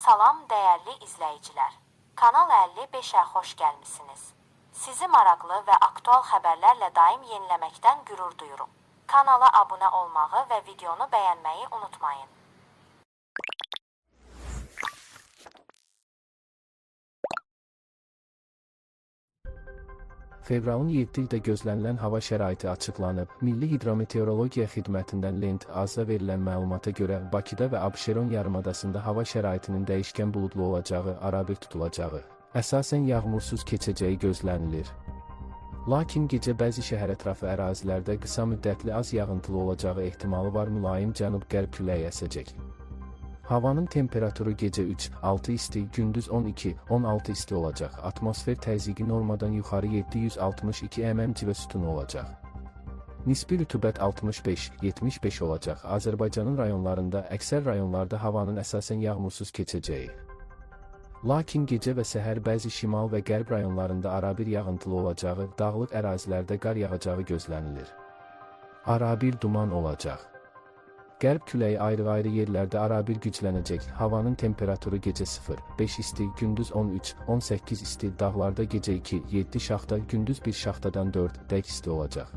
Salam dəyərli izləyicilər. Kanal 55-ə xoş gəlmisiniz. Sizi maraqlı və aktual xəbərlərlə daim yeniləməkdən qürur duyurum. Kanala abunə olmağı və videonu bəyənməyi unutmayın. Fevralın 7-də gözlənilən hava şəraiti açıqlanıb. Milli Hidrometeorologiya Xidmətindən Lent-AZ-a verilən məlumata görə Bakıda və Abşeron yarımadasında hava şəraitinin dəyişkən buludlu olacağı, arabir tutulacağı, əsasən yağmursuz keçəcəyi gözlənilir. Lakin gecə bəzi şəhərətrafı ərazilərdə qısa müddətli az yağıntılı olacağı ehtimalı var, mülayim cənub-qərb küləyi əsəcək. Havanın temperaturu gecə 3-6 isti, gündüz 12-16 isti olacaq. Atmosfer təzyiqi normadan yuxarı 762 mm civə sütunu olacaq. Nisbi rütubət 65-75 olacaq. Azərbaycanın rayonlarında, əksər rayonlarda havanın əsasən yağmursuz keçəcəyi. Lakin gecə və səhər bəzi şimal və qərb rayonlarında arabir yağıntılı olacağı, dağlıq ərazilərdə qar yağacağı gözlənilir. Arabir duman olacaq. Qərb küləyi ayrı-ayrı yerlərdə arabir güclənəcək. Havanın temperaturu gecə 0-5 isti, gündüz 13-18 isti, dağlarda gecə 2-7 şaxta, gündüz 1 şaxtadan 4 dək isti olacaq.